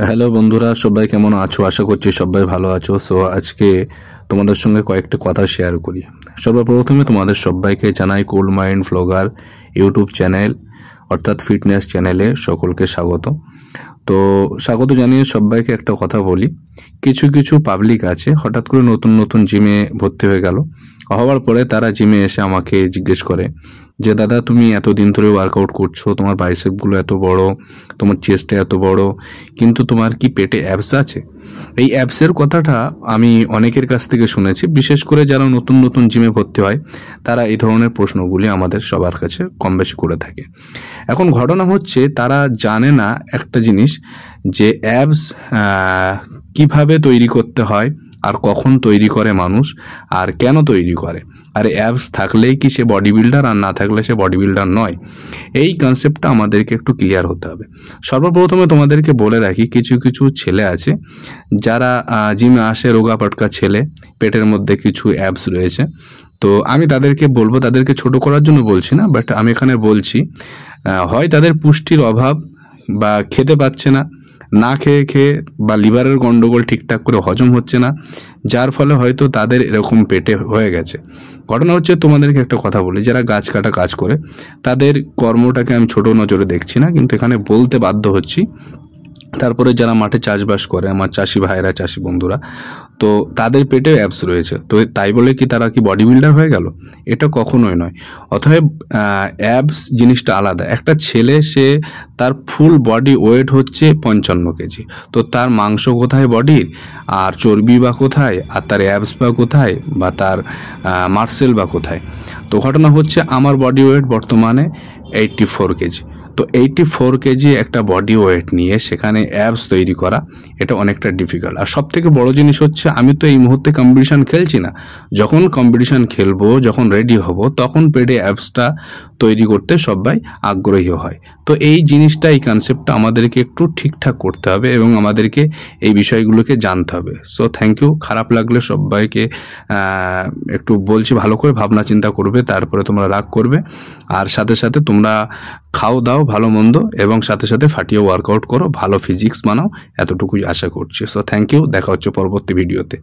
Hello বন্ধুরা, সবাই কেমন আছো? আশা করছি সবাই ভালো আছো। সো আজকে তোমাদের সঙ্গে কয়েকটা কথা শেয়ার করি। সর্বপ্রথমে তোমাদের সবাইকে জানাই cold mind blogger YouTube channel অর্থাৎ ফিটনেস চ্যানেলে সকলকে স্বাগত। তো স্বাগত জানিয়ে সবাইকে একটা কথা বলি, কিছু কিছু পাবলিক আছে হঠাৎ করে নতুন নতুন জিমে ভর্তি হয়ে গেল। হওয়ার পরে তারা জিমে এসে আমাকে জিজ্ঞেস করে যে দাদা, তুমি এতদিন ধরে ওয়ার্কআউট করছো, তোমার বাইসেপগুলো এত বড়, তোমার চেস্টটা এত বড়, কিন্তু তোমার কি পেটে অ্যাবস আছে? এই অ্যাবসের কথাটা আমি অনেকের কাছ থেকে শুনেছি, বিশেষ করে যারা নতুন নতুন জিমে ভর্তি হয় তারা এই ধরনের প্রশ্নগুলি আমাদের সবার কাছে কম বেশি করে থাকে। এখন ঘটনা হচ্ছে তারা জানে না একটা জিনিস, যে অ্যাবস কিভাবে তৈরি করতে হয়, আর কখন তৈরি করে মানুষ, আর কেন তৈরি করে, আর অ্যাবস থাকলেই কি সে বডি বিল্ডার, আর না থাকলে সে বডি বিল্ডার নয়। এই কনসেপ্টটা আমাদেরকে একটু ক্লিয়ার হতে হবে। সর্বপ্রথমে তোমাদেরকে বলে রাখি, কিছু কিছু ছেলে আছে যারা জিমে আসে, রোগা পাটকা ছেলে, পেটের মধ্যে কিছু অ্যাবস রয়েছে। তো আমি তাদেরকে বলবো, তাদেরকে ছোট করার জন্য বলছি না, বাট আমি এখানে বলছি হয় তাদের পুষ্টির অভাব, বা খেতে পাচ্ছে না, না খেয়ে খেয়ে, বা লিভারের গন্ডগোল ঠিকঠাক করে হজম হচ্ছে না, যার ফলে হয়তো তাদের এরকম পেটে হয়ে গেছে। ঘটনা হচ্ছে, তোমাদেরকে একটা কথা বলি, যারা গাছ কাটা কাজ করে তাদের কর্মটাকে আমি ছোট নজরে দেখছি না, কিন্তু এখানে বলতে বাধ্য হচ্ছি। তারপরে যারা মাঠে চাষবাস করে, আমার চাষি ভাইরা, চাষি বন্ধুরা, তো তাদের পেটে অ্যাবস রয়েছে, তো তাই বলে কি তারা কি বডি বিল্ডার হয়ে গেল? এটা কখনোই নয়। অতএব অ্যাবস জিনিসটা আলাদা। একটা ছেলে, সে তার ফুল বডি ওয়েট হচ্ছে 55 কেজি, তো তার মাংস কোথায় বডির, আর চর্বি বা কোথায়, আর তার অ্যাবস বা কোথায়, বা তার মার্সেল বা কোথায়? তো ঘটনা হচ্ছে, আমার বডি ওয়েট বর্তমানে 84 কেজি। তো 84 কেজি একটা বডি ওয়েট নিয়ে সেখানে অ্যাবস তৈরি করা, এটা অনেকটা ডিফিকাল্ট। আর সব থেকে বড় জিনিস হচ্ছে, আমি তো এই মুহূর্তে কম্পিটিশান খেলছি না। যখন কম্পিটিশান খেলবো, যখন রেডি হব, তখন পেটে অ্যাবসটা তৈরি করতে সবাই আগ্রহী হয়। তো এই জিনিসটা, এই কনসেপ্টটা আমাদেরকে একটু ঠিকঠাক করতে হবে, এবং আমাদেরকে এই বিষয়গুলোকে জানতে হবে। So thank you. খারাপ লাগলে সবাইকে একটু বলছি, ভালো করে ভাবনা চিন্তা করবে, তারপরে তোমরা রাগ করবে। আর সাথে সাথে তোমরা খাও দাও ভালো মন্দ, এবং সাথে সাথে ফাটিয়ে ওয়ার্কআউট করো, ভালো ফিজিক্স বানাও, এতটুকুই আশা করছি। সো থ্যাংক ইউ, দেখা হচ্ছে পরবর্তী ভিডিওতে।